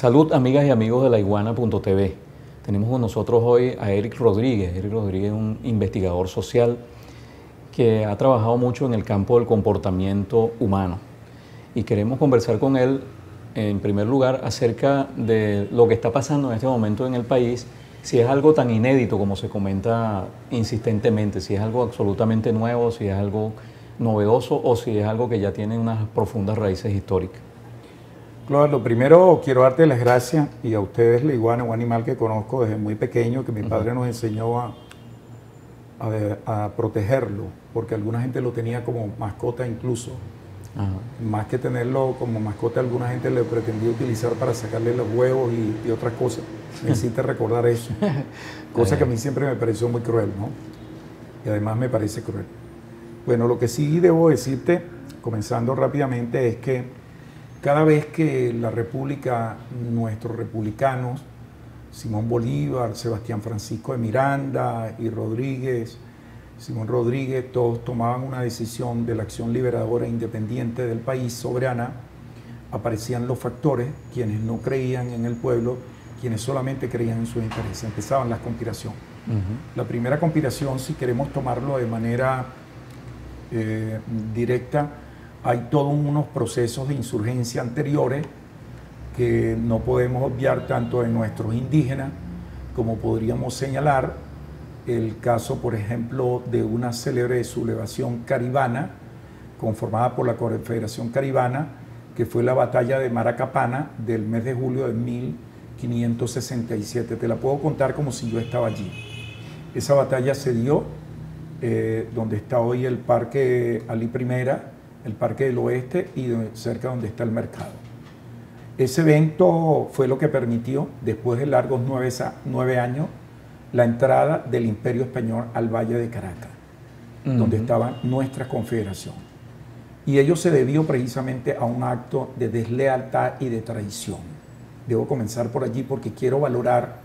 Salud, amigas y amigos de laiguana.tv. Tenemos con nosotros hoy a Eric Rodríguez. Eric Rodríguez es un investigador social que ha trabajado mucho en el campo del comportamiento humano. Y queremos conversar con él, en primer lugar, acerca de lo que está pasando en este momento en el país, si es algo tan inédito como se comenta insistentemente, si es algo absolutamente nuevo, si es algo novedoso o si es algo que ya tiene unas profundas raíces históricas. Claro, lo primero quiero darte las gracias y a ustedes, la iguana, un animal que conozco desde muy pequeño, que mi padre nos enseñó a protegerlo, porque alguna gente lo tenía como mascota incluso. Ajá. Más que tenerlo como mascota, alguna gente le pretendía utilizar para sacarle los huevos y otras cosas. Me hiciste recordar eso, cosa que a mí siempre me pareció muy cruel, ¿no? Y además me parece cruel. Bueno, lo que sí debo decirte, comenzando rápidamente, es que cada vez que la República, nuestros republicanos, Simón Bolívar, Sebastián Francisco de Miranda y Rodríguez, Simón Rodríguez, todos tomaban una decisión de la acción liberadora e independiente del país, soberana, aparecían los factores, quienes no creían en el pueblo, quienes solamente creían en sus intereses. Empezaban las conspiraciones. La primera conspiración, si queremos tomarlo de manera directa, hay todos unos procesos de insurgencia anteriores que no podemos obviar tanto en nuestros indígenas como podríamos señalar el caso, por ejemplo, de una célebre sublevación caribana conformada por la Confederación Caribana, que fue la batalla de Maracapana del mes de julio de 1567. Te la puedo contar como si yo estaba allí. Esa batalla se dio donde está hoy el Parque Ali Primera, el Parque del Oeste y cerca donde está el mercado. Ese evento fue lo que permitió, después de largos 9 años, la entrada del Imperio Español al Valle de Caracas, donde estaba nuestra confederación. Y ello se debió precisamente a un acto de deslealtad y de traición. Debo comenzar por allí porque quiero valorar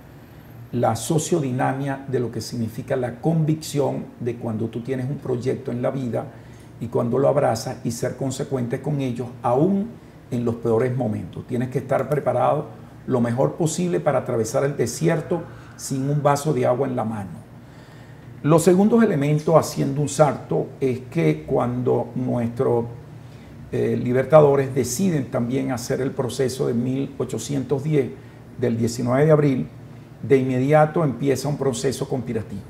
la sociodinamia de lo que significa la convicción de cuando tú tienes un proyecto en la vida y cuando lo abrazas y ser consecuente con ellos, aún en los peores momentos. Tienes que estar preparado lo mejor posible para atravesar el desierto sin un vaso de agua en la mano. Los segundos elementos, haciendo un salto, es que cuando nuestros libertadores deciden también hacer el proceso de 1810, del 19 de abril, de inmediato empieza un proceso conspirativo.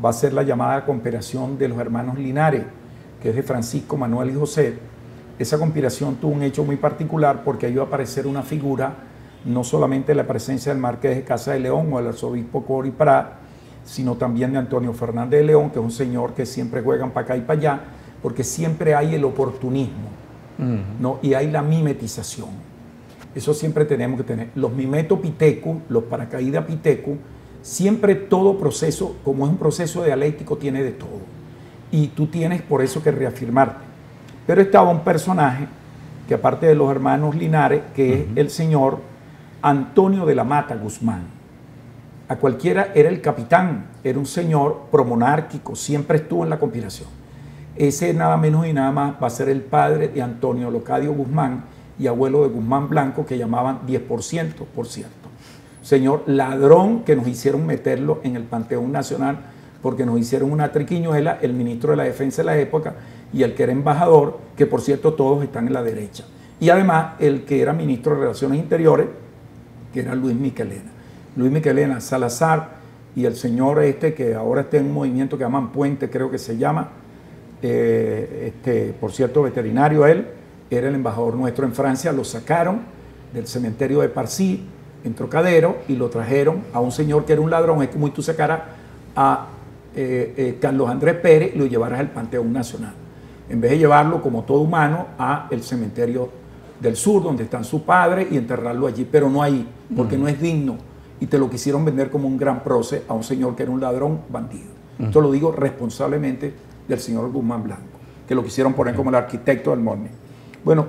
Va a ser la llamada conspiración de los hermanos Linares, que es de Francisco, Manuel y José. Esa conspiración tuvo un hecho muy particular porque ayudó a aparecer una figura, no solamente la presencia del Marqués de Casa de León o del arzobispo Cori Prat, sino también de Antonio Fernández de León, que es un señor que siempre juegan para acá y para allá, porque siempre hay el oportunismo, ¿no? Y hay la mimetización. Eso siempre tenemos que tener. Los mimetopitecos, los paracaídas pitecos, siempre todo proceso, como es un proceso dialéctico, tiene de todo. Y tú tienes por eso que reafirmarte. Pero estaba un personaje que, aparte de los hermanos Linares, que es el señor Antonio de la Mata Guzmán. A cualquiera era el capitán, era un señor promonárquico, siempre estuvo en la conspiración. Ese nada menos y nada más va a ser el padre de Antonio Locadio Guzmán y abuelo de Guzmán Blanco, que llamaban 10%, por cierto. Señor ladrón que nos hicieron meterlo en el Panteón Nacional porque nos hicieron una triquiñuela, el ministro de la Defensa de la época y el que era embajador, que por cierto todos están en la derecha. Y además el que era ministro de Relaciones Interiores, que era Luis Michelena. Luis Michelena Salazar y el señor que ahora está en un movimiento que llaman Puente, creo que se llama, por cierto veterinario él, era el embajador nuestro en Francia, lo sacaron del cementerio de Parcí, en Trocadero, y lo trajeron a un señor que era un ladrón. Es como si tú sacaras a Carlos Andrés Pérez y lo llevaras al Panteón Nacional, en vez de llevarlo como todo humano a el cementerio del sur donde están sus padres y enterrarlo allí, pero no ahí, porque no es digno, y te lo quisieron vender como un gran prócer a un señor que era un ladrón bandido. Esto lo digo responsablemente del señor Guzmán Blanco, que lo quisieron poner como el arquitecto del Morning. Bueno,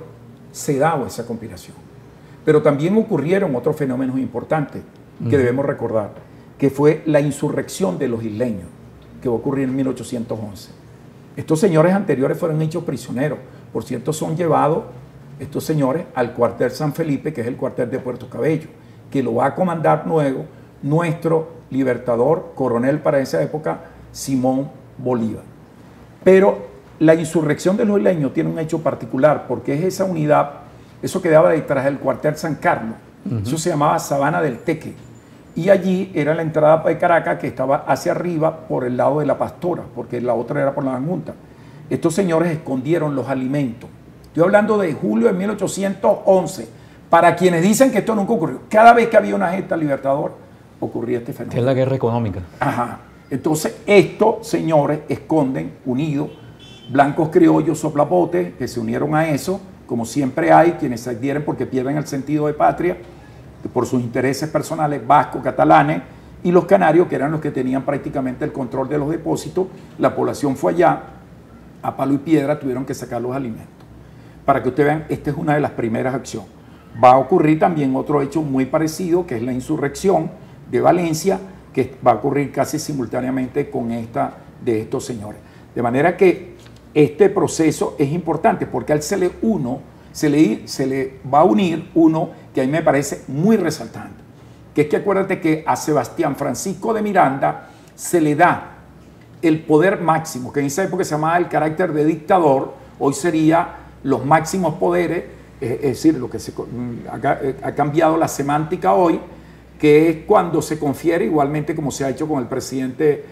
se daba esa conspiración, pero también ocurrieron otros fenómenos importantes que debemos recordar, que fue la insurrección de los isleños, que va a ocurrir en 1811. Estos señores anteriores fueron hechos prisioneros, por cierto son llevados estos señores al cuartel San Felipe, que es el cuartel de Puerto Cabello, que lo va a comandar luego nuestro libertador, coronel para esa época, Simón Bolívar. Pero la insurrección de los isleños tiene un hecho particular, porque es esa unidad, eso quedaba detrás del cuartel San Carlos, eso se llamaba Sabana del Teque, y allí era la entrada de Caracas, que estaba hacia arriba por el lado de la Pastora, porque la otra era por la Junta. Estos señores escondieron los alimentos. Estoy hablando de julio de 1811. Para quienes dicen que esto nunca ocurrió, cada vez que había una gesta libertadora, ocurría este fenómeno. Es la guerra económica. Ajá. Entonces, estos señores esconden, unidos, blancos criollos, soplapotes, que se unieron a eso, como siempre hay, quienes se adhieren porque pierden el sentido de patria, por sus intereses personales, vascos, catalanes, y los canarios, que eran los que tenían prácticamente el control de los depósitos. La población fue allá, a palo y piedra, tuvieron que sacar los alimentos. Para que ustedes vean, esta es una de las primeras acciones. Va a ocurrir también otro hecho muy parecido, que es la insurrección de Valencia, que va a ocurrir casi simultáneamente con esta de estos señores. De manera que este proceso es importante, porque a él se le va a unir uno que a mí me parece muy resaltante, que es que acuérdate que a Sebastián Francisco de Miranda se le da el poder máximo, que en esa época se llamaba el carácter de dictador, hoy sería los máximos poderes, es decir, lo que ha cambiado la semántica hoy, que es cuando se confiere, igualmente como se ha hecho con el presidente,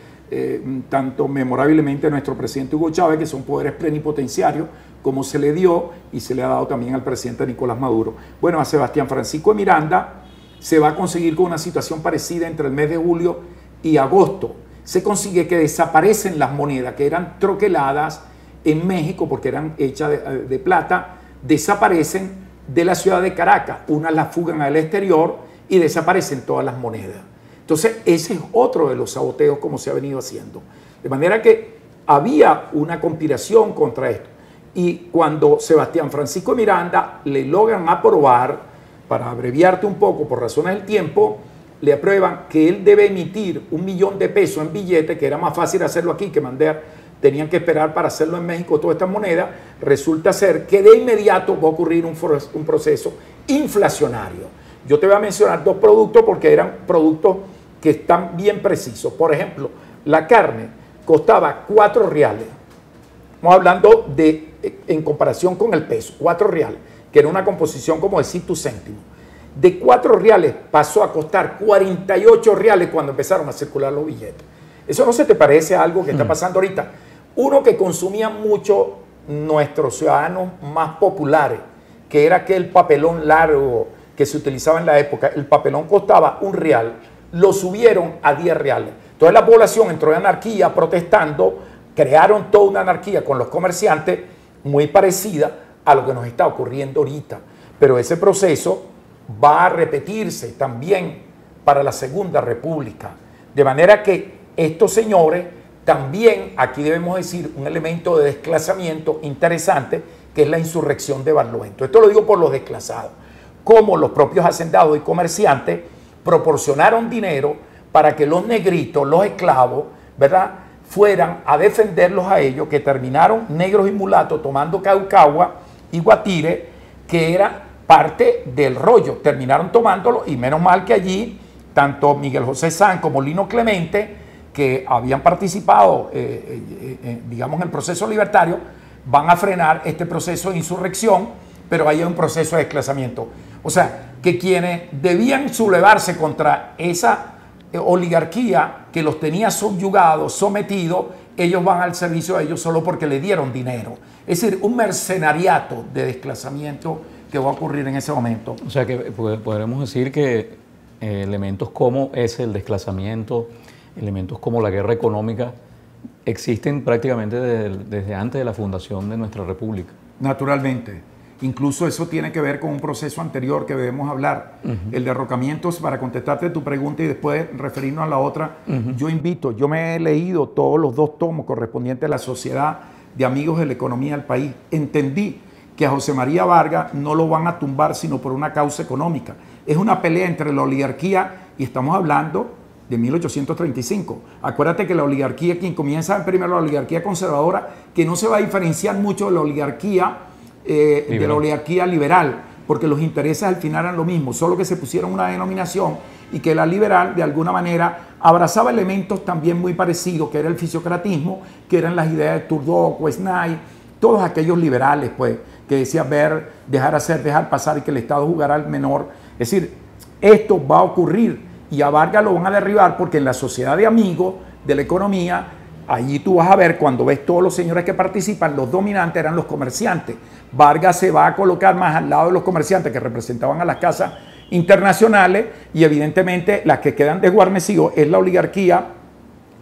tanto memorablemente nuestro presidente Hugo Chávez, que son poderes plenipotenciarios, como se le dio y se le ha dado también al presidente Nicolás Maduro. Bueno, a Sebastián Francisco de Miranda se va a conseguir con una situación parecida entre el mes de julio y agosto. Se consigue que desaparecen las monedas que eran troqueladas en México porque eran hechas de plata, desaparecen de la ciudad de Caracas, unas las fugan al exterior y desaparecen todas las monedas. Entonces ese es otro de los saboteos como se ha venido haciendo. De manera que había una conspiración contra esto. Y cuando Sebastián Francisco de Miranda le logran aprobar, para abreviarte un poco por razones del tiempo, le aprueban que él debe emitir 1 millón de pesos en billetes, que era más fácil hacerlo aquí que mandar, tenían que esperar para hacerlo en México todas estas monedas. Resulta ser que de inmediato va a ocurrir un proceso inflacionario. Yo te voy a mencionar 2 productos porque eran productos que están bien precisos. Por ejemplo, la carne costaba 4 reales. Estamos hablando de, en comparación con el peso, 4 reales, que era una composición como de 5 céntimos. De 4 reales pasó a costar 48 reales cuando empezaron a circular los billetes. ¿Eso no se te parece a algo que está pasando ahorita? Uno que consumía mucho nuestros ciudadanos más populares, que era aquel papelón largo que se utilizaba en la época. El papelón costaba 1 real, lo subieron a 10 reales. Entonces la población entró en anarquía protestando, crearon toda una anarquía con los comerciantes muy parecida a lo que nos está ocurriendo ahorita. Pero ese proceso va a repetirse también para la Segunda República. De manera que estos señores también, aquí debemos decir, un elemento de desclasamiento interesante, que es la insurrección de Barlovento. Esto lo digo por los desclasados. Como los propios hacendados y comerciantes proporcionaron dinero para que los negritos, los esclavos, ¿verdad?, fueran a defenderlos a ellos, que terminaron negros y mulatos tomando caucagua y guatire, que era parte del rollo. Terminaron tomándolo y menos mal que allí tanto Miguel José Sanz como Lino Clemente, que habían participado, digamos, en el proceso libertario, van a frenar este proceso de insurrección, pero hay un proceso de desclasamiento. O sea, que quienes debían sublevarse contra esa oligarquía que los tenía subyugados, sometidos, ellos van al servicio de ellos solo porque le dieron dinero. Es decir, un mercenariato de desclasamiento que va a ocurrir en ese momento. O sea, que podremos decir que elementos como ese, el desclasamiento, elementos como la guerra económica, existen prácticamente desde antes de la fundación de nuestra república. Naturalmente. Incluso eso tiene que ver con un proceso anterior que debemos hablar. El derrocamiento, para contestarte tu pregunta y después referirnos a la otra, yo me he leído todos los 2 tomos correspondientes a la Sociedad de Amigos de la Economía del País. Entendí que a José María Vargas no lo van a tumbar sino por una causa económica. Es una pelea entre la oligarquía y estamos hablando de 1835. Acuérdate que la oligarquía, quien comienza primero la oligarquía conservadora, que no se va a diferenciar mucho de la oligarquía de la oligarquía liberal, porque los intereses al final eran lo mismo, solo que se pusieron una denominación y que la liberal de alguna manera abrazaba elementos también muy parecidos, que era el fisiocratismo, que eran las ideas de Turgot, Quesnay, todos aquellos liberales pues, que decían ver, dejar hacer, dejar pasar y que el Estado jugara al menor. Es decir, esto va a ocurrir y a Vargas lo van a derribar porque en la sociedad de amigos de la economía, allí tú vas a ver, cuando ves todos los señores que participan, los dominantes eran los comerciantes. Vargas se va a colocar más al lado de los comerciantes que representaban a las casas internacionales y evidentemente las que quedan desguarnecidos es la oligarquía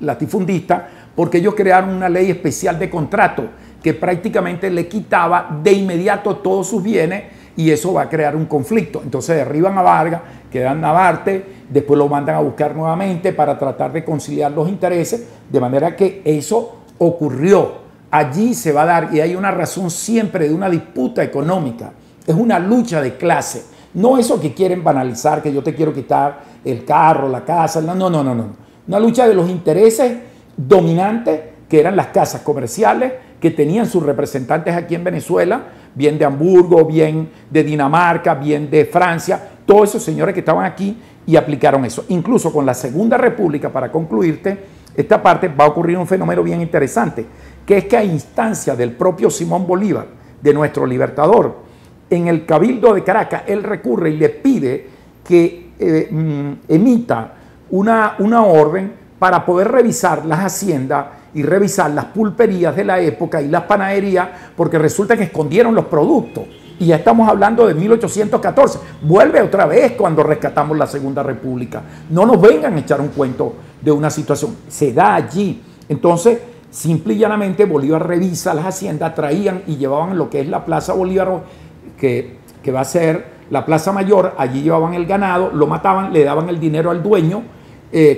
latifundista, porque ellos crearon una ley especial de contrato que prácticamente le quitaba de inmediato todos sus bienes y eso va a crear un conflicto. Entonces derriban a Vargas, quedan Narváez, después lo mandan a buscar nuevamente para tratar de conciliar los intereses, de manera que eso ocurrió. Allí se va a dar, y hay una razón siempre de una disputa económica, es una lucha de clase. No eso que quieren banalizar, que yo te quiero quitar el carro, la casa, no. Una lucha de los intereses dominantes, que eran las casas comerciales, que tenían sus representantes aquí en Venezuela, bien de Hamburgo, bien de Dinamarca, bien de Francia, todos esos señores que estaban aquí y aplicaron eso. Incluso con la Segunda República, para concluirte, esta parte va a ocurrir un fenómeno bien interesante, que es que a instancia del propio Simón Bolívar, de nuestro libertador, en el Cabildo de Caracas, él recurre y le pide que emita una orden para poder revisar las haciendas y revisar las pulperías de la época y las panaderías, porque resulta que escondieron los productos. Y ya estamos hablando de 1814. Vuelve otra vez cuando rescatamos la Segunda República. No nos vengan a echar un cuento de una situación. Se da allí. Entonces, simple y llanamente, Bolívar revisa las haciendas, traían y llevaban lo que es la Plaza Bolívar, que va a ser la Plaza Mayor. Allí llevaban el ganado, lo mataban, le daban el dinero al dueño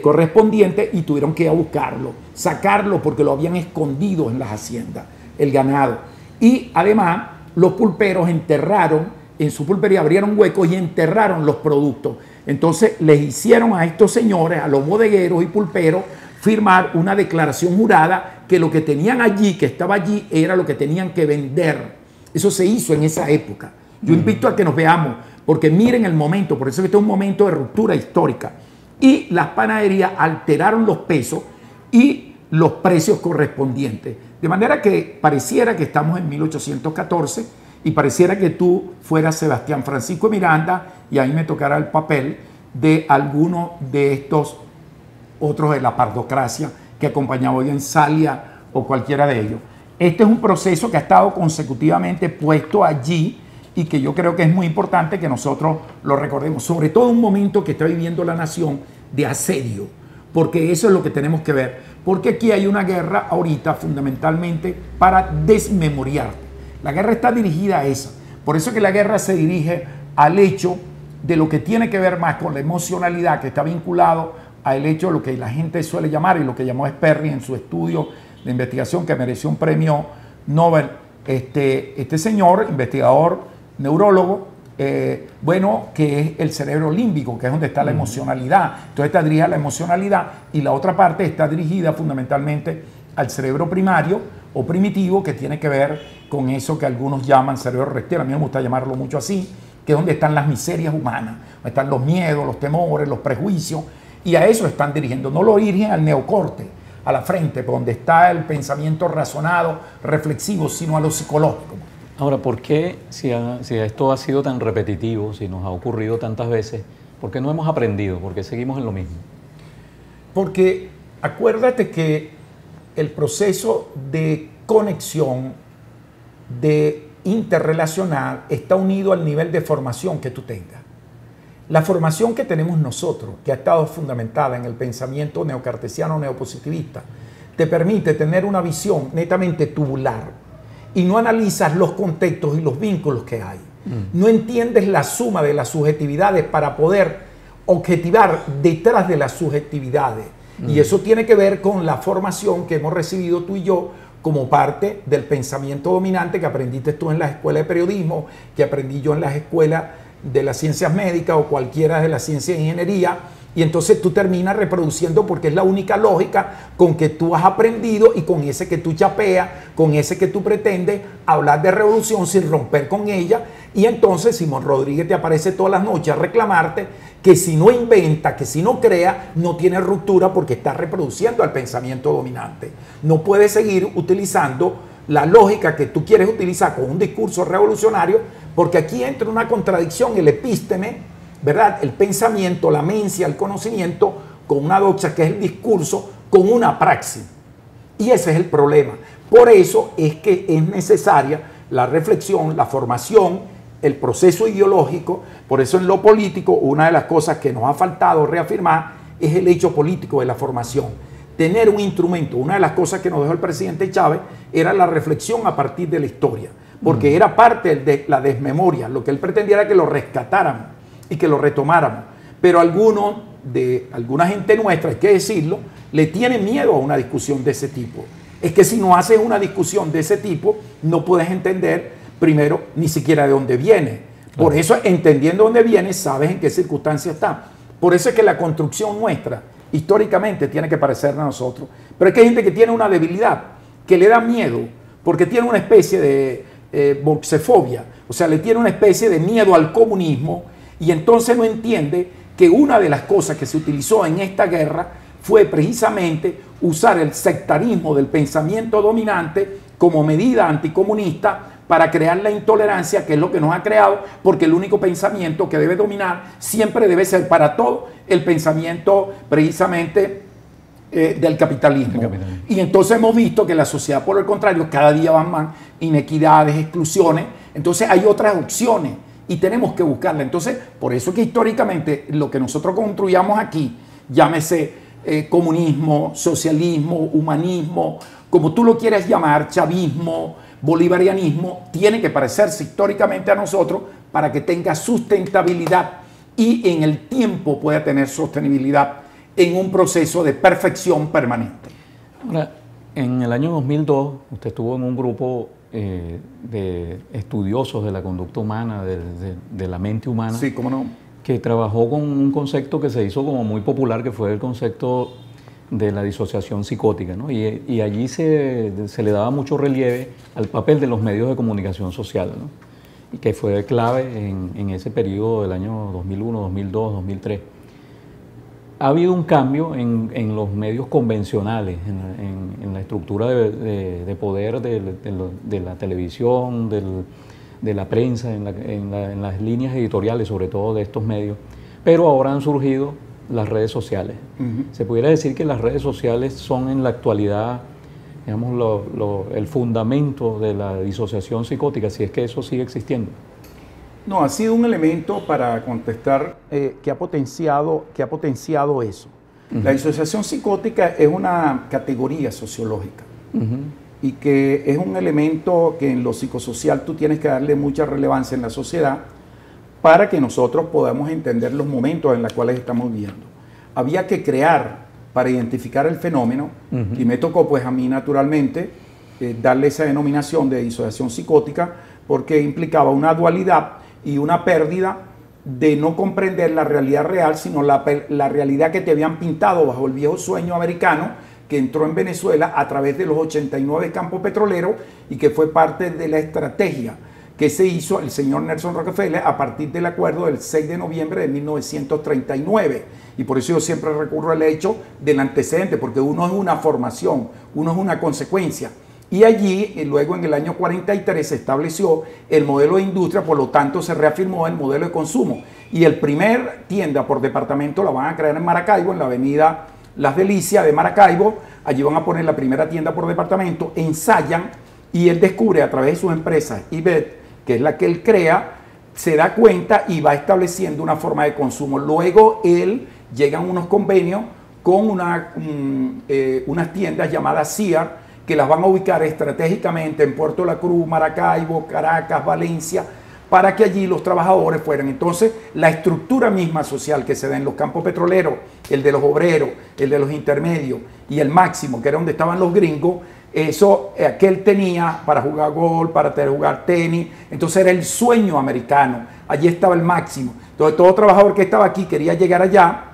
correspondiente y tuvieron que ir a buscarlo, sacarlo porque lo habían escondido en las haciendas, el ganado. Y además los pulperos enterraron, en su pulpería abrieron huecos y enterraron los productos. Entonces les hicieron a estos señores, a los bodegueros y pulperos, firmar una declaración jurada que lo que tenían allí, que estaba allí, era lo que tenían que vender. Eso se hizo en esa época. Yo invito a que nos veamos, porque miren el momento, por eso que este es un momento de ruptura histórica. Y las panaderías alteraron los pesos y los precios correspondientes. De manera que pareciera que estamos en 1814 y pareciera que tú fueras Sebastián Francisco de Miranda y ahí me tocará el papel de alguno de estos otros de la pardocracia que acompañaba hoy en Salia o cualquiera de ellos. Este es un proceso que ha estado consecutivamente puesto allí y que yo creo que es muy importante que nosotros lo recordemos, sobre todo un momento que está viviendo la nación de asedio, porque eso es lo que tenemos que ver, porque aquí hay una guerra ahorita fundamentalmente para desmemoriarte. La guerra está dirigida a eso, por eso que la guerra se dirige al hecho de lo que tiene que ver más con la emocionalidad, que está vinculado al hecho de lo que la gente suele llamar, y lo que llamó Sperry en su estudio de investigación que mereció un premio Nobel, este señor, investigador, neurólogo, bueno, que es el cerebro límbico, que es donde está la emocionalidad. Entonces está dirigida a la emocionalidad y la otra parte está dirigida fundamentalmente al cerebro primario o primitivo, que tiene que ver con eso que algunos llaman cerebro reptil. A mí me gusta llamarlo mucho así, que es donde están las miserias humanas, donde están los miedos, los temores, los prejuicios, y a eso están dirigiendo. No lo dirigen al neocorte, a la frente, donde está el pensamiento razonado, reflexivo, sino a lo psicológico. Ahora, ¿por qué, si esto ha sido tan repetitivo, si nos ha ocurrido tantas veces, por qué no hemos aprendido? ¿Por qué seguimos en lo mismo? Porque acuérdate que el proceso de conexión, de interrelacionar, está unido al nivel de formación que tú tengas. La formación que tenemos nosotros, que ha estado fundamentada en el pensamiento neocartesiano neopositivista, te permite tener una visión netamente tubular y no analizas los contextos y los vínculos que hay. No entiendes la suma de las subjetividades para poder objetivar detrás de las subjetividades. Y eso tiene que ver con la formación que hemos recibido tú y yo como parte del pensamiento dominante que aprendiste tú en la escuela de periodismo, que aprendí yo en las escuelas de las ciencias médicas o cualquiera de las ciencias de ingeniería, Y entonces tú terminas reproduciendo porque es la única lógica con que tú has aprendido y con ese que tú chapeas, con ese que tú pretendes hablar de revolución sin romper con ella. Y entonces Simón Rodríguez te aparece todas las noches a reclamarte que si no inventa, que si no crea, no tiene ruptura porque está reproduciendo al pensamiento dominante. No puedes seguir utilizando la lógica que tú quieres utilizar con un discurso revolucionario, porque aquí entra una contradicción, el epísteme, ¿verdad? El pensamiento, la mencia, el conocimiento, con una doxa que es el discurso, con una praxis. Y ese es el problema. Por eso es que es necesaria la reflexión, la formación, el proceso ideológico. Por eso en lo político, una de las cosas que nos ha faltado reafirmar es el hecho político de la formación. Tener un instrumento. Una de las cosas que nos dejó el presidente Chávez era la reflexión a partir de la historia, porque era parte de la desmemoria. Lo que él pretendía era que lo rescatáramos y que lo retomáramos. Pero alguna gente nuestra, hay que decirlo, le tiene miedo a una discusión de ese tipo. Es que si no haces una discusión de ese tipo, no puedes entender, primero, ni siquiera de dónde viene. Claro. Por eso, entendiendo dónde viene, sabes en qué circunstancia está. Por eso es que la construcción nuestra, históricamente, tiene que parecernos a nosotros. Pero es que hay gente que tiene una debilidad, que le da miedo, porque tiene una especie de boxefobia. O sea, le tiene una especie de miedo al comunismo. Y entonces no entiende que una de las cosas que se utilizó en esta guerra fue precisamente usar el sectarismo del pensamiento dominante como medida anticomunista para crear la intolerancia, que es lo que nos ha creado, porque el único pensamiento que debe dominar siempre debe ser para todo el pensamiento precisamente del capitalismo. Y entonces hemos visto que la sociedad, por el contrario, cada día van más inequidades, exclusiones. Entonces hay otras opciones y tenemos que buscarla. Entonces, por eso es que históricamente lo que nosotros construyamos aquí, llámese comunismo, socialismo, humanismo, como tú lo quieras llamar, chavismo, bolivarianismo, tiene que parecerse históricamente a nosotros para que tenga sustentabilidad y en el tiempo pueda tener sostenibilidad en un proceso de perfección permanente. Ahora, en el año 2002, usted estuvo en un grupo de estudiosos de la conducta humana, de la mente humana. Sí, cómo no. Que trabajó con un concepto que se hizo como muy popular, que fue el concepto de la disociación psicótica, ¿no? Y allí se le daba mucho relieve al papel de los medios de comunicación social, ¿no? Y que fue clave en ese periodo del año 2001, 2002, 2003. Ha habido un cambio en los medios convencionales, en la estructura de poder de la televisión, de la prensa, en las líneas editoriales, sobre todo de estos medios, pero ahora han surgido las redes sociales. Se pudiera decir que las redes sociales son en la actualidad, digamos, el fundamento de la disociación psicótica, si es que eso sigue existiendo. No, ha sido un elemento para contestar que ha potenciado eso. La disociación psicótica es una categoría sociológica y que es un elemento que en lo psicosocial tú tienes que darle mucha relevancia en la sociedad para que nosotros podamos entender los momentos en los cuales estamos viviendo. Había que crear para identificar el fenómeno y me tocó pues a mí naturalmente darle esa denominación de disociación psicótica porque implicaba una dualidad y una pérdida de no comprender la realidad real, sino la realidad que te habían pintado bajo el viejo sueño americano que entró en Venezuela a través de los 89 campos petroleros y que fue parte de la estrategia que se hizo el señor Nelson Rockefeller a partir del acuerdo del 6 de noviembre de 1939. Y por eso yo siempre recurro al hecho del antecedente, porque uno es una formación, uno es una consecuencia. Y allí, luego en el año 43, se estableció el modelo de industria, por lo tanto se reafirmó el modelo de consumo. Y el primer tienda por departamento la van a crear en Maracaibo, en la avenida Las Delicias de Maracaibo. Allí van a poner la primera tienda por departamento, ensayan y él descubre a través de sus empresas, IBET, que es la que él crea, se da cuenta y va estableciendo una forma de consumo. Luego él llegan unos convenios con unas tiendas llamadas CIAR, que las van a ubicar estratégicamente en Puerto La Cruz, Maracaibo, Caracas, Valencia, para que allí los trabajadores fueran. Entonces, la estructura misma social que se da en los campos petroleros, el de los obreros, el de los intermedios y el máximo, que era donde estaban los gringos, eso que él tenía para jugar golf, para jugar tenis, entonces era el sueño americano, allí estaba el máximo. Entonces, todo trabajador que estaba aquí quería llegar allá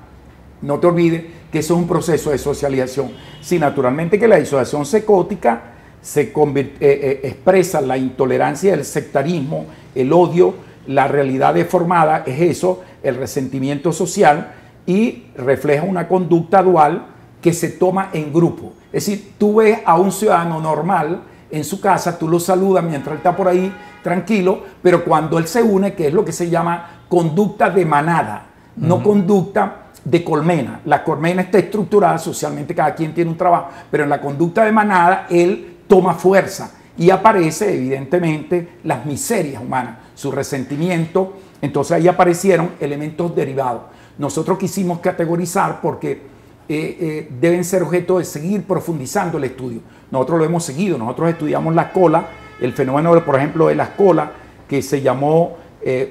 No te olvides que eso es un proceso de socialización. Sí, naturalmente que la disociación psicótica expresa la intolerancia, el sectarismo, el odio, la realidad deformada, es eso, el resentimiento social, y refleja una conducta dual que se toma en grupo. Es decir, tú ves a un ciudadano normal en su casa, tú lo saludas mientras él está por ahí tranquilo, pero cuando él se une, que es lo que se llama conducta de manada, no conducta de colmena. La colmena está estructurada socialmente, cada quien tiene un trabajo, pero en la conducta de manada él toma fuerza y aparece evidentemente las miserias humanas, su resentimiento. Entonces ahí aparecieron elementos derivados. Nosotros quisimos categorizar porque deben ser objeto de seguir profundizando el estudio. Nosotros lo hemos seguido, nosotros estudiamos la cola, el fenómeno, por ejemplo, de la cola, que se llamó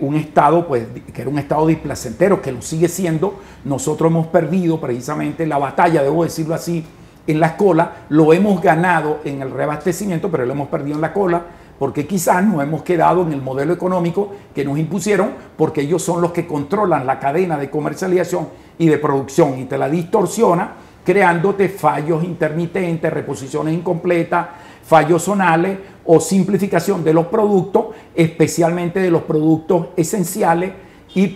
un estado, pues, que era un estado displacentero, que lo sigue siendo. Nosotros hemos perdido precisamente la batalla, debo decirlo así, en la cola. Lo hemos ganado en el reabastecimiento, pero lo hemos perdido en la cola, porque quizás nos hemos quedado en el modelo económico que nos impusieron, porque ellos son los que controlan la cadena de comercialización y de producción, y te la distorsiona, creándote fallos intermitentes, reposiciones incompletas, fallos zonales o simplificación de los productos, especialmente de los productos esenciales y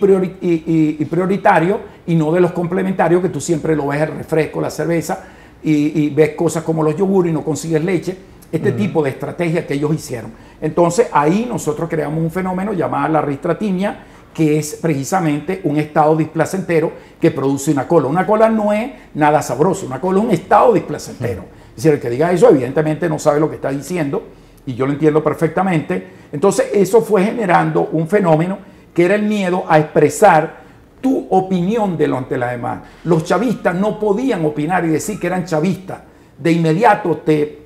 prioritarios, y no de los complementarios, que tú siempre lo ves, el refresco, la cerveza, y ves cosas como los yogures y no consigues leche. Este tipo de estrategia que ellos hicieron. Entonces ahí nosotros creamos un fenómeno llamado la ristratimia, que es precisamente un estado displacentero que produce una cola. Una cola no es nada sabroso, una cola es un estado displacentero. Es decir, el que diga eso evidentemente no sabe lo que está diciendo, y yo lo entiendo perfectamente. Entonces eso fue generando un fenómeno que era el miedo a expresar tu opinión ante la demás. Los chavistas no podían opinar y decir que eran chavistas. De inmediato te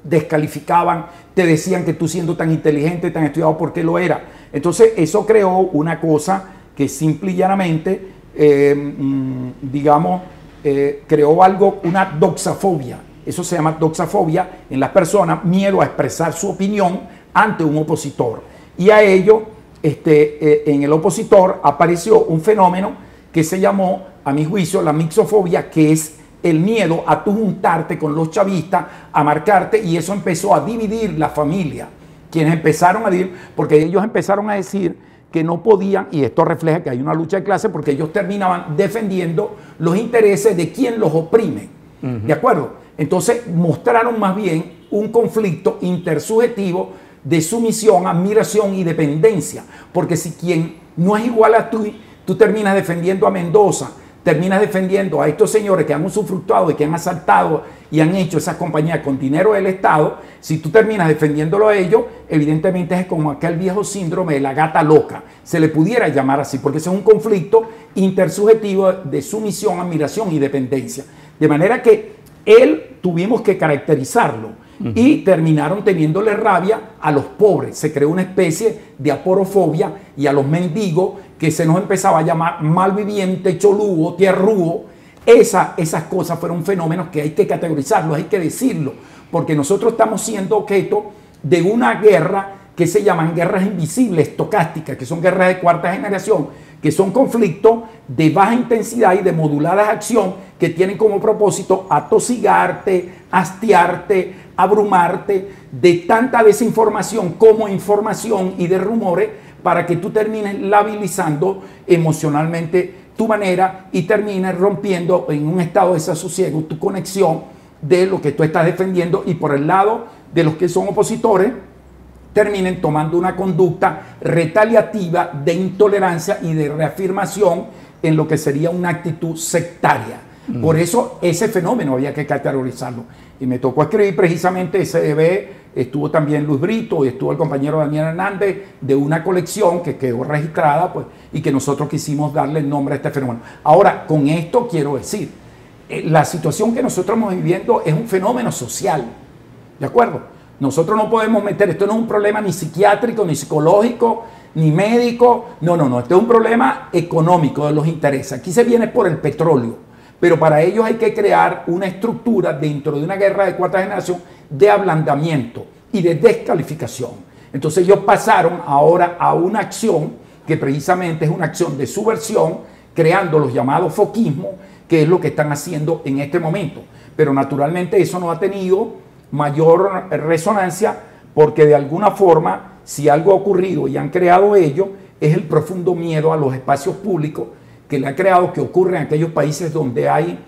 descalificaban, te decían que tú, siendo tan inteligente, tan estudiado, ¿por qué lo era? Entonces eso creó una cosa que simple y llanamente, creó algo, una doxafobia. Eso se llama doxafobia en las personas, miedo a expresar su opinión ante un opositor. Y a ello, en el opositor apareció un fenómeno que se llamó, a mi juicio, la mixofobia, que es el miedo a tú juntarte con los chavistas, a marcarte, y eso empezó a dividir la familia. Quienes empezaron a dividir, porque ellos empezaron a decir que no podían, y esto refleja que hay una lucha de clase, porque ellos terminaban defendiendo los intereses de quien los oprime. ¿De acuerdo? Entonces mostraron más bien un conflicto intersubjetivo de sumisión, admiración y dependencia, porque si quien no es igual a tú, tú terminas defendiendo a Mendoza, terminas defendiendo a estos señores que han usufructuado y que han asaltado y han hecho esas compañías con dinero del Estado. Si tú terminas defendiéndolo a ellos, evidentemente es como aquel viejo síndrome de la gata loca, se le pudiera llamar así, porque ese es un conflicto intersubjetivo de sumisión, admiración y dependencia. De manera que tuvimos que caracterizarlo, y terminaron teniéndole rabia a los pobres. Se creó una especie de aporofobia, y a los mendigos, que se nos empezaba a llamar malviviente, cholugo, tierrugo. Esas cosas fueron fenómenos que hay que categorizarlos, hay que decirlo, porque nosotros estamos siendo objeto de una guerra que se llaman guerras invisibles, estocásticas, que son guerras de cuarta generación, que son conflictos de baja intensidad y de modulada acción, que tienen como propósito atosigarte, hastiarte, abrumarte de tanta desinformación como información y de rumores, para que tú termines labilizando emocionalmente tu manera y termines rompiendo en un estado de desasosiego tu conexión de lo que tú estás defendiendo, y por el lado de los que son opositores terminen tomando una conducta retaliativa de intolerancia y de reafirmación en lo que sería una actitud sectaria. Por eso ese fenómeno había que categorizarlo. Y me tocó escribir precisamente SDB, estuvo también Luis Brito, y estuvo el compañero Daniel Hernández, de una colección que quedó registrada, pues, y que nosotros quisimos darle el nombre a este fenómeno. Ahora, con esto quiero decir, la situación que nosotros estamos viviendo es un fenómeno social, ¿de acuerdo? Nosotros no podemos meter, esto no es un problema ni psiquiátrico, ni psicológico, ni médico, no, esto es un problema económico de los intereses. Aquí se viene por el petróleo. Pero para ellos hay que crear una estructura dentro de una guerra de cuarta generación de ablandamiento y de descalificación. Entonces ellos pasaron ahora a una acción que precisamente es una acción de subversión, creando los llamados foquismos, que es lo que están haciendo en este momento. Pero naturalmente eso no ha tenido mayor resonancia porque de alguna forma, si algo ha ocurrido y han creado ellos, es el profundo miedo a los espacios públicos que le ha creado, que ocurre en aquellos países donde hay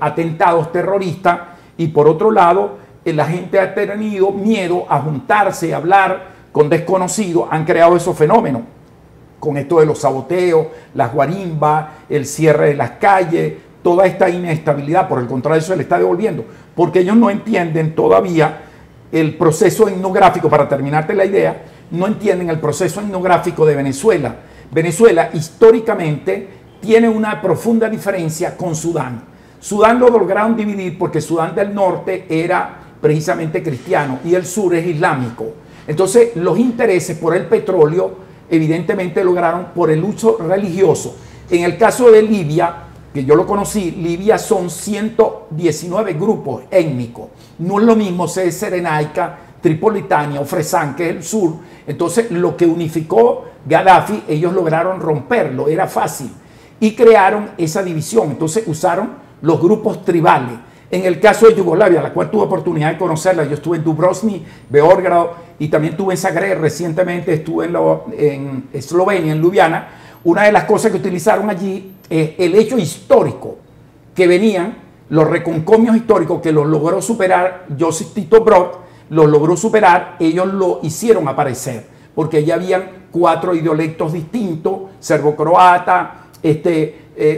atentados terroristas, y por otro lado, la gente ha tenido miedo a juntarse, a hablar con desconocidos, han creado esos fenómenos, con esto de los saboteos, las guarimbas, el cierre de las calles, toda esta inestabilidad. Por el contrario, eso se le está devolviendo, porque ellos no entienden todavía el proceso etnográfico. Para terminarte la idea, no entienden el proceso etnográfico de Venezuela. Venezuela históricamente tiene una profunda diferencia con Sudán. Sudán lo lograron dividir porque Sudán del norte era precisamente cristiano y el sur es islámico. Entonces los intereses por el petróleo evidentemente lograron por el uso religioso. En el caso de Libia, que yo lo conocí, Libia son 119 grupos étnicos. No es lo mismo ser Serenaica, Tripolitania o Fresan, que es el sur. Entonces lo que unificó Gaddafi, ellos lograron romperlo, era fácil. Y crearon esa división. Entonces usaron los grupos tribales. En el caso de Yugoslavia, la cual tuve oportunidad de conocerla, yo estuve en Dubrovnik, Beogrado, y también estuve en Zagreb, recientemente estuve en Eslovenia, en Ljubljana. Una de las cosas que utilizaron allí es el hecho histórico que venían, los reconcomios históricos que los logró superar Josip Tito Broz, los logró superar, ellos lo hicieron aparecer, porque ya habían 4 idiolectos distintos, serbo-croata,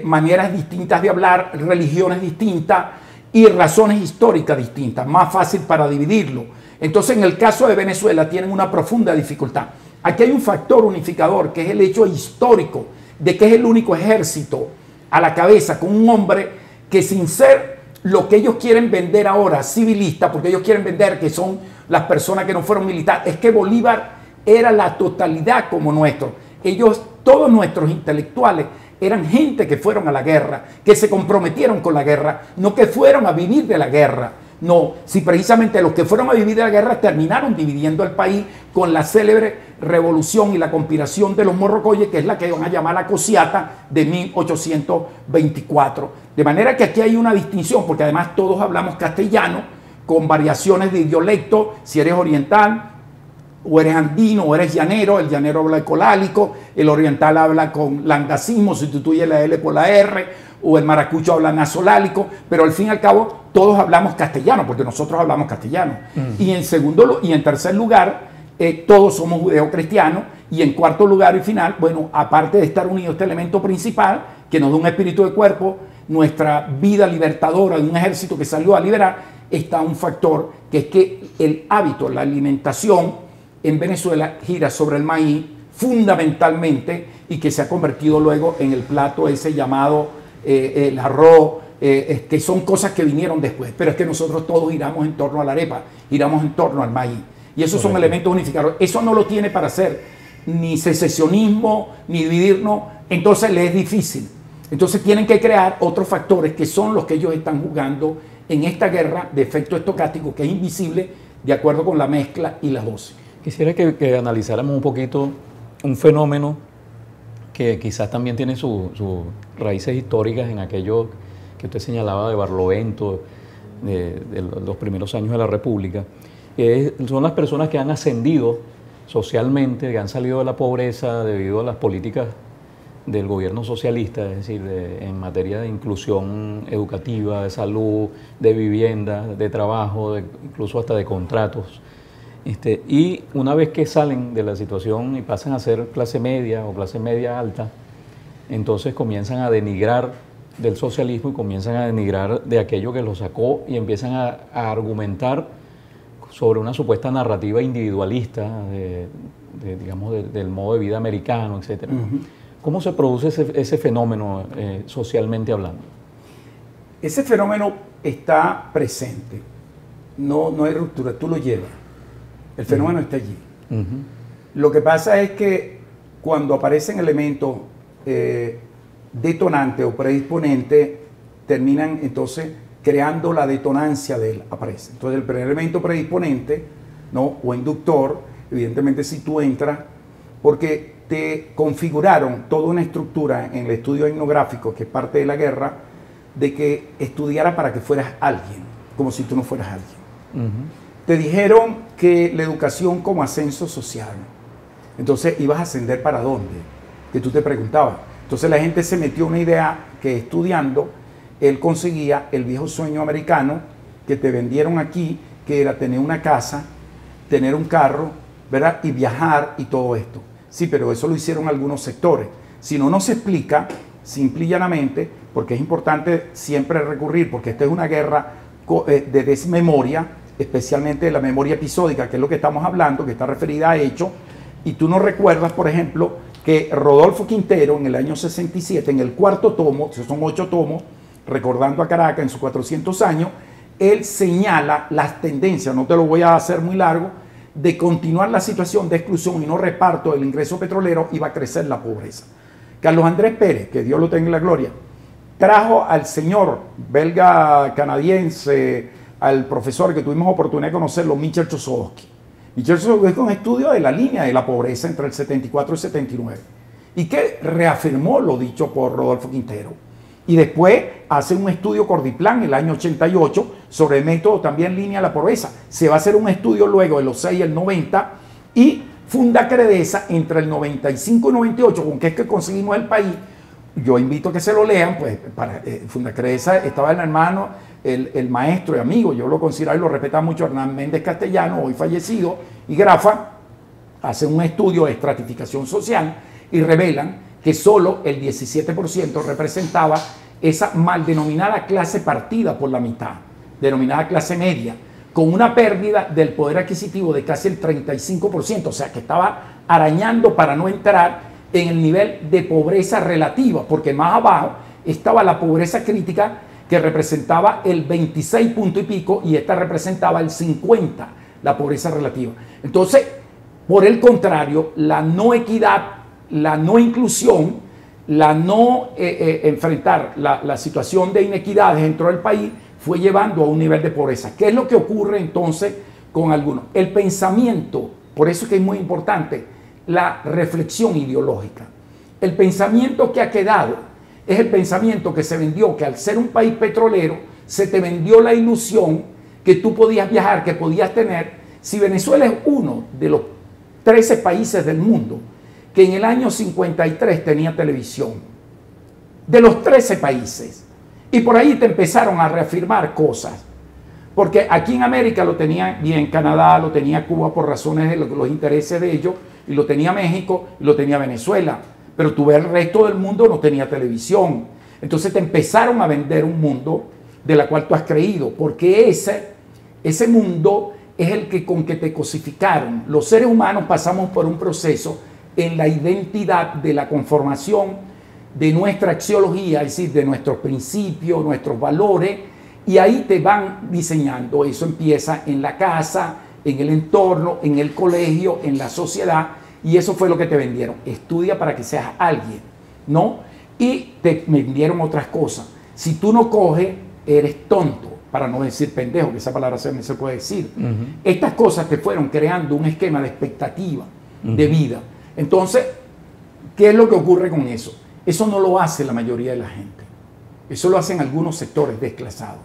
maneras distintas de hablar, religiones distintas y razones históricas distintas, más fácil para dividirlo. Entonces, en el caso de Venezuela tienen una profunda dificultad. Aquí hay un factor unificador, que es el hecho histórico de que es el único ejército a la cabeza con un hombre que, sin ser lo que ellos quieren vender ahora, civilista, porque ellos quieren vender que son las personas que no fueron militares, es que Bolívar era la totalidad como nuestro. Ellos, todos nuestros intelectuales, eran gente que fueron a la guerra, que se comprometieron con la guerra, no que fueron a vivir de la guerra. No, si precisamente los que fueron a vivir de la guerra terminaron dividiendo el país con la célebre revolución y la conspiración de los morrocoyes, que es la que van a llamar la Cociata de 1824. De manera que aquí hay una distinción, porque además todos hablamos castellano, con variaciones de dialecto, si eres oriental, o eres andino, o eres llanero. El llanero habla colálico, el oriental habla con langacismo, sustituye la L por la R, o el maracucho habla nasolálico, pero al fin y al cabo todos hablamos castellano, porque nosotros hablamos castellano. Y en tercer lugar, todos somos judeocristianos, y en cuarto lugar y final, bueno, aparte de estar unidos, este elemento principal que nos da un espíritu de cuerpo, nuestra vida libertadora de un ejército que salió a liberar, está un factor que es que el hábito, la alimentación en Venezuela gira sobre el maíz fundamentalmente, y que se ha convertido luego en el plato ese llamado el arroz, que son cosas que vinieron después, pero es que nosotros todos giramos en torno a la arepa, giramos en torno al maíz, y esos son elementos unificadores. Eso no lo tiene para hacer ni secesionismo, ni dividirnos, entonces le es difícil. Entonces tienen que crear otros factores que son los que ellos están jugando en esta guerra de efecto estocástico, que es invisible de acuerdo con la mezcla y las dosis. Quisiera que analizáramos un poquito un fenómeno que quizás también tiene sus raíces históricas en aquello que usted señalaba de Barlovento, de los primeros años de la República. Son las personas que han ascendido socialmente, que han salido de la pobreza debido a las políticas del gobierno socialista, es decir, en materia de inclusión educativa, de salud, de vivienda, de trabajo, incluso hasta de contratos. Y una vez que salen de la situación y pasan a ser clase media o clase media alta, entonces comienzan a denigrar del socialismo y comienzan a denigrar de aquello que los sacó, y empiezan a argumentar sobre una supuesta narrativa individualista digamos, del modo de vida americano, etc. ¿Cómo se produce ese fenómeno socialmente hablando? Ese fenómeno está presente, no hay ruptura, tú lo llevas. El fenómeno está allí. Lo que pasa es que cuando aparecen elementos detonantes o predisponentes, terminan entonces creando la detonancia de él, aparece. Entonces el elemento predisponente, ¿no?, o inductor, evidentemente si tú entras, porque te configuraron toda una estructura en el estudio etnográfico, que es parte de la guerra, de que estudiara para que fueras alguien, como si tú no fueras alguien. Te dijeron que la educación como ascenso social. Entonces, ¿ibas a ascender para dónde? Que tú te preguntabas. Entonces la gente se metió una idea que estudiando, él conseguía el viejo sueño americano que te vendieron aquí, que era tener una casa, tener un carro, ¿verdad? Y viajar y todo esto. Sí, pero eso lo hicieron algunos sectores. Si no, no se explica, simple y llanamente, porque es importante siempre recurrir, porque esta es una guerra de desmemoria, especialmente de la memoria episódica, que es lo que estamos hablando, que está referida a hechos, y tú no recuerdas, por ejemplo, que Rodolfo Quintero en el año 67, en el 4º tomo, son 8 tomos, recordando a Caracas en sus 400 años, él señala las tendencias, no te lo voy a hacer muy largo, de continuar la situación de exclusión y no reparto del ingreso petrolero, iba a crecer la pobreza. Carlos Andrés Pérez, que Dios lo tenga en la gloria, trajo al señor belga canadiense, al profesor que tuvimos oportunidad de conocerlo, Michel Chossudovsky. Michel Chossudovsky es un estudio de la línea de la pobreza entre el 74 y el 79 y que reafirmó lo dicho por Rodolfo Quintero. Y después hace un estudio Cordiplan el año 88 sobre el método también línea de la pobreza. Se va a hacer un estudio luego de los 6 y el 90 y funda Credesa entre el 95 y 98, con que es que conseguimos el país. Yo invito a que se lo lean, pues para Funda Credesa estaba el hermano, el maestro y amigo, yo lo considero y lo respetaba mucho, Hernán Méndez Castellano, hoy fallecido, y Grafa, hacen un estudio de estratificación social y revelan que solo el 17% representaba esa mal denominada clase partida por la mitad, denominada clase media, con una pérdida del poder adquisitivo de casi el 35%, o sea que estaba arañando para no entrar en el nivel de pobreza relativa, porque más abajo estaba la pobreza crítica que representaba el 26 punto y pico y esta representaba el 50, la pobreza relativa. Entonces, por el contrario, la no equidad, la no inclusión, la no enfrentar la situación de inequidades dentro del país fue llevando a un nivel de pobreza. ¿Qué es lo que ocurre entonces con algunos? El pensamiento, por eso es que es muy importante la reflexión ideológica. El pensamiento que ha quedado es el pensamiento que se vendió, que al ser un país petrolero se te vendió la ilusión que tú podías viajar, que podías tener. Si Venezuela es uno de los 13 países del mundo que en el año 53 tenía televisión, de los 13 países, y por ahí te empezaron a reafirmar cosas, porque aquí en América lo tenía bien Canadá, lo tenía Cuba por razones de los intereses de ellos, y lo tenía México, y lo tenía Venezuela, pero tú ves el resto del mundo no tenía televisión. Entonces te empezaron a vender un mundo de la cual tú has creído, porque ese mundo es el que con que te cosificaron. Los seres humanos pasamos por un proceso en la identidad de la conformación de nuestra axiología, es decir, de nuestros principios, nuestros valores, y ahí te van diseñando. Eso empieza en la casa, en el entorno, en el colegio, en la sociedad, y eso fue lo que te vendieron. Estudia para que seas alguien, ¿no? Y te vendieron otras cosas. Si tú no coges, eres tonto, para no decir pendejo, que esa palabra se puede decir. Estas cosas te fueron creando un esquema de expectativa de vida. Entonces, ¿qué es lo que ocurre con eso? Eso no lo hace la mayoría de la gente. Eso lo hacen algunos sectores desclasados,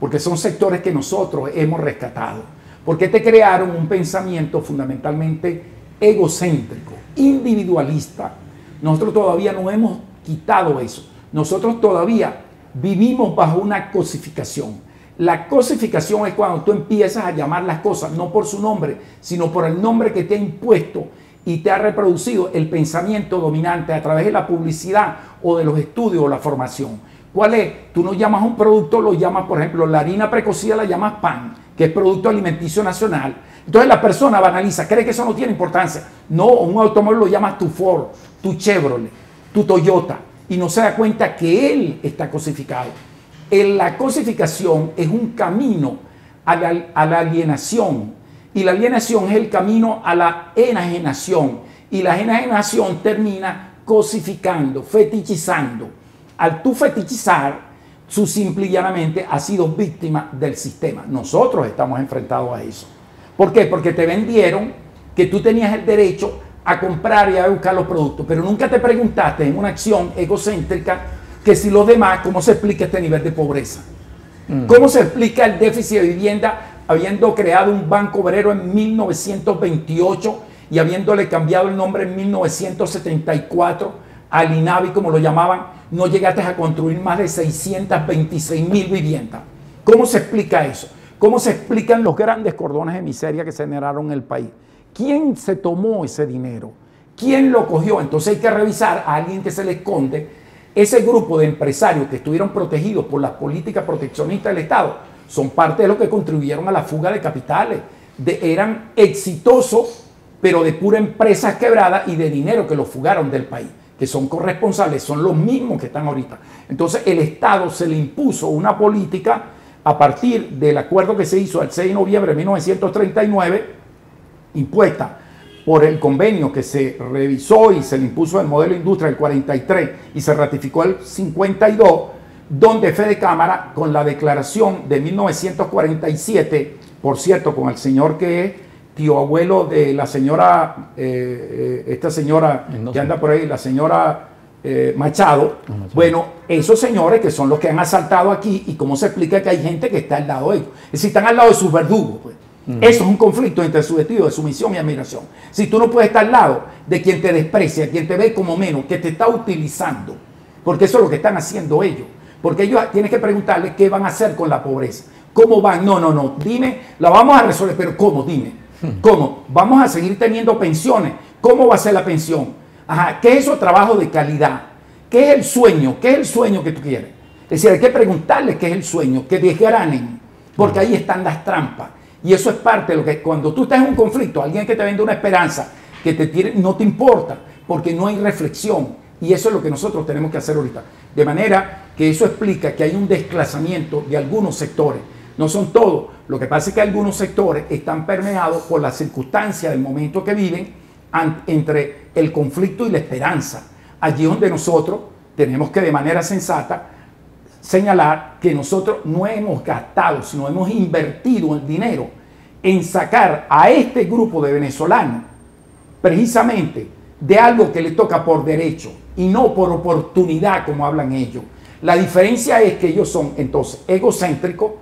porque son sectores que nosotros hemos rescatado, porque te crearon un pensamiento fundamentalmente egocéntrico, individualista. Nosotros todavía no hemos quitado eso. Nosotros todavía vivimos bajo una cosificación. La cosificación es cuando tú empiezas a llamar las cosas no por su nombre, sino por el nombre que te ha impuesto y te ha reproducido el pensamiento dominante a través de la publicidad o de los estudios o la formación. ¿Cuál es? Tú no llamas un producto, lo llamas, por ejemplo, la harina precocida la llamas pan, que es producto alimenticio nacional. Entonces la persona banaliza, cree que eso no tiene importancia. No, un automóvil lo llamas tu Ford, tu Chevrolet, tu Toyota, y no se da cuenta que él está cosificado. La cosificación es un camino a la alienación, y la alienación es el camino a la enajenación, y la enajenación termina cosificando, fetichizando. Al tú fetichizar, tú simple y llanamente has sido víctima del sistema. Nosotros estamos enfrentados a eso. ¿Por qué? Porque te vendieron que tú tenías el derecho a comprar y a buscar los productos, pero nunca te preguntaste en una acción egocéntrica que si los demás, ¿cómo se explica este nivel de pobreza? ¿Cómo se explica el déficit de vivienda habiendo creado un banco obrero en 1928 y habiéndole cambiado el nombre en 1974 al INAVI, como lo llamaban? No llegaste a construir más de 626.000 viviendas. ¿Cómo se explica eso? ¿Cómo se explican los grandes cordones de miseria que se generaron en el país? ¿Quién se tomó ese dinero? ¿Quién lo cogió? Entonces hay que revisar a alguien que se le esconde. Ese grupo de empresarios que estuvieron protegidos por las políticas proteccionistas del Estado son parte de los que contribuyeron a la fuga de capitales. Eran exitosos, pero de pura empresas quebradas y de dinero que los fugaron del país, que son corresponsables, son los mismos que están ahorita. Entonces el Estado se le impuso una política a partir del acuerdo que se hizo el 6 de noviembre de 1939, impuesta por el convenio que se revisó y se le impuso el modelo de industria del 43 y se ratificó el 52, donde Fede Cámara, con la declaración de 1947, por cierto, con el señor que es tío abuelo de la señora, esta señora que anda por ahí, la señora Machado, bueno, esos señores que son los que han asaltado aquí, y cómo se explica que hay gente que está al lado de ellos, es decir, están al lado de sus verdugos, pues. Eso es un conflicto entre subjetivo de sumisión y admiración. Si tú no puedes estar al lado de quien te desprecia, quien te ve como menos, que te está utilizando, porque eso es lo que están haciendo ellos, porque ellos tienes que preguntarles qué van a hacer con la pobreza, cómo van, no, dime, la vamos a resolver, pero ¿cómo? Dime, ¿cómo? Vamos a seguir teniendo pensiones, ¿cómo va a ser la pensión? Ajá, ¿qué es eso? Trabajo de calidad. ¿Qué es el sueño? ¿Qué es el sueño que tú quieres? Es decir, hay que preguntarles qué es el sueño, que desgranen, porque ahí están las trampas. Y eso es parte de lo que, cuando tú estás en un conflicto, alguien que te vende una esperanza, que te tiene, no te importa, porque no hay reflexión. Y eso es lo que nosotros tenemos que hacer ahorita. De manera que eso explica que hay un desplazamiento de algunos sectores. No son todos. Lo que pasa es que algunos sectores están permeados por las circunstancias del momento que viven entre el conflicto y la esperanza. Allí donde nosotros tenemos que de manera sensata señalar que nosotros no hemos gastado, sino hemos invertido el dinero en sacar a este grupo de venezolanos precisamente de algo que le toca por derecho y no por oportunidad, como hablan ellos. La diferencia es que ellos son entonces egocéntricos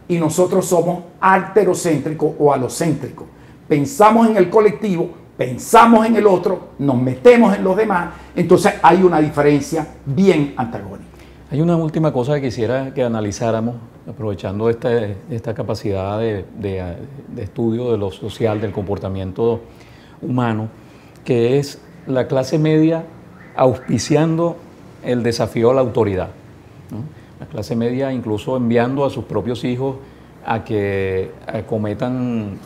y nosotros somos alterocéntricos o alocéntricos. Pensamos en el colectivo, pensamos en el otro, nos metemos en los demás, entonces hay una diferencia bien antagónica. Hay una última cosa que quisiera que analizáramos, aprovechando esta capacidad de estudio de lo social, del comportamiento humano, que es la clase media auspiciando el desafío a la autoridad, ¿no? La clase media incluso enviando a sus propios hijos a que cometan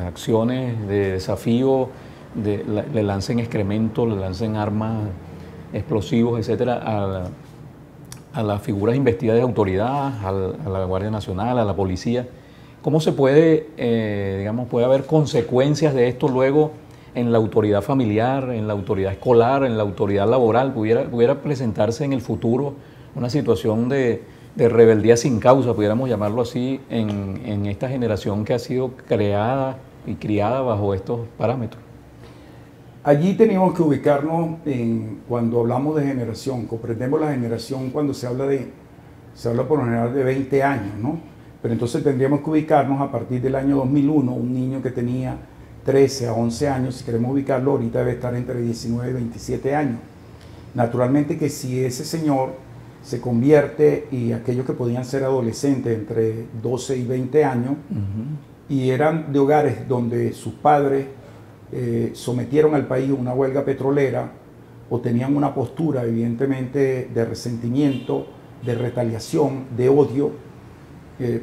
acciones de desafío, le lancen excrementos, le lancen armas, explosivos, etcétera, a las figuras investigadas de autoridad, a la Guardia Nacional, a la policía. ¿Cómo se puede, puede haber consecuencias de esto luego en la autoridad familiar, en la autoridad escolar, en la autoridad laboral? ¿Pudiera presentarse en el futuro una situación de rebeldía sin causa, pudiéramos llamarlo así, en esta generación que ha sido creada y criada bajo estos parámetros? Allí tenemos que ubicarnos cuando hablamos de generación, comprendemos la generación cuando se habla por lo general de 20 años, ¿no? Pero entonces tendríamos que ubicarnos a partir del año 2001, un niño que tenía 13 a 11 años, si queremos ubicarlo, ahorita debe estar entre 19 y 27 años. Naturalmente que si ese señor se convierte, y aquellos que podían ser adolescentes entre 12 y 20 años, y eran de hogares donde sus padres sometieron al país a una huelga petrolera o tenían una postura evidentemente de resentimiento, de retaliación, de odio,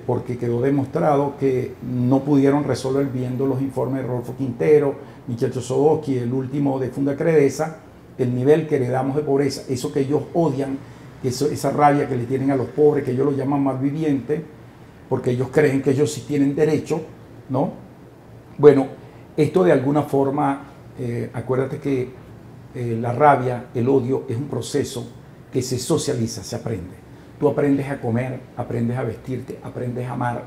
porque quedó demostrado que no pudieron resolver, viendo los informes de Rodolfo Quintero, Michel Chossudovsky, el último de Fundacredesa, el nivel que heredamos de pobreza, eso que ellos odian, esa rabia que le tienen a los pobres, que ellos lo llaman malvivientes, porque ellos creen que ellos sí tienen derecho, ¿no? Bueno, esto de alguna forma, acuérdate que la rabia, el odio, es un proceso que se socializa, se aprende. Tú aprendes a comer, aprendes a vestirte, aprendes a amar.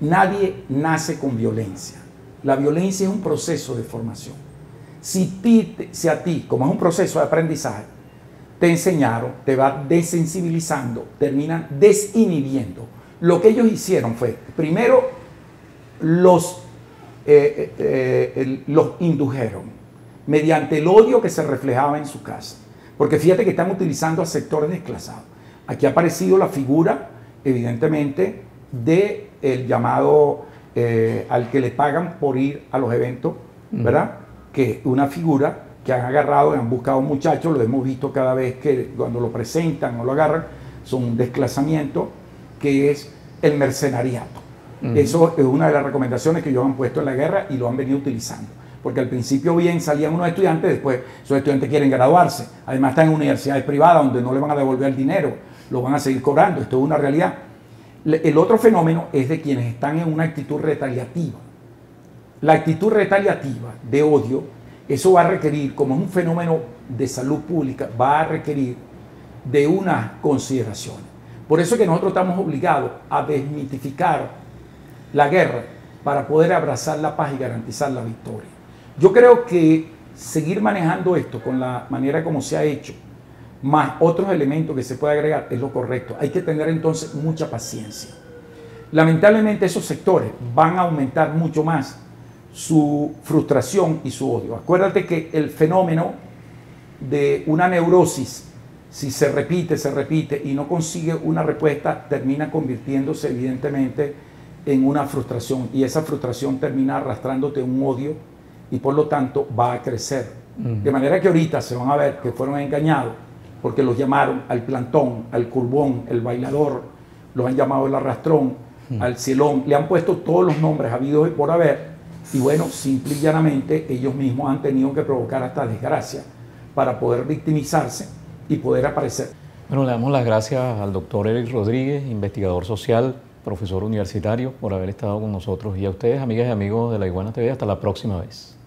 Nadie nace con violencia. La violencia es un proceso de formación. Si a ti, como es un proceso de aprendizaje, te enseñaron, te va desensibilizando, terminan desinhibiendo. Lo que ellos hicieron fue, primero, los indujeron mediante el odio que se reflejaba en su casa. Porque fíjate que están utilizando a sectores desclasados. Aquí ha aparecido la figura, evidentemente, del llamado al que le pagan por ir a los eventos, ¿verdad? Que es una figura que han agarrado, han buscado muchachos, lo hemos visto cada vez que cuando lo presentan o lo agarran, son un desclasamiento, que es el mercenariato. Eso es una de las recomendaciones que ellos han puesto en la guerra y lo han venido utilizando. Porque al principio bien salían unos estudiantes, después esos estudiantes quieren graduarse. Además están en universidades privadas donde no le van a devolver el dinero, lo van a seguir cobrando. Esto es una realidad. El otro fenómeno es de quienes están en una actitud retaliativa. La actitud retaliativa de odio, eso va a requerir, como es un fenómeno de salud pública, va a requerir de unas consideraciones. Por eso es que nosotros estamos obligados a desmitificar la guerra para poder abrazar la paz y garantizar la victoria. Yo creo que seguir manejando esto con la manera como se ha hecho, más otros elementos que se puede agregar, es lo correcto. Hay que tener entonces mucha paciencia. Lamentablemente esos sectores van a aumentar mucho más su frustración y su odio. Acuérdate que el fenómeno de una neurosis, si se repite y no consigue una respuesta, termina convirtiéndose evidentemente en una frustración, y esa frustración termina arrastrándote un odio y por lo tanto va a crecer. De manera que ahorita se van a ver que fueron engañados porque los llamaron al plantón, al curbón, el bailador, los han llamado el arrastrón, al cielón, le han puesto todos los nombres habidos y por haber, y bueno, simple y llanamente ellos mismos han tenido que provocar hasta desgracia para poder victimizarse y poder aparecer. Bueno, le damos las gracias al doctor Eric Rodríguez, investigador social, profesor universitario, por haber estado con nosotros, y a ustedes, amigas y amigos de La Iguana TV, hasta la próxima vez.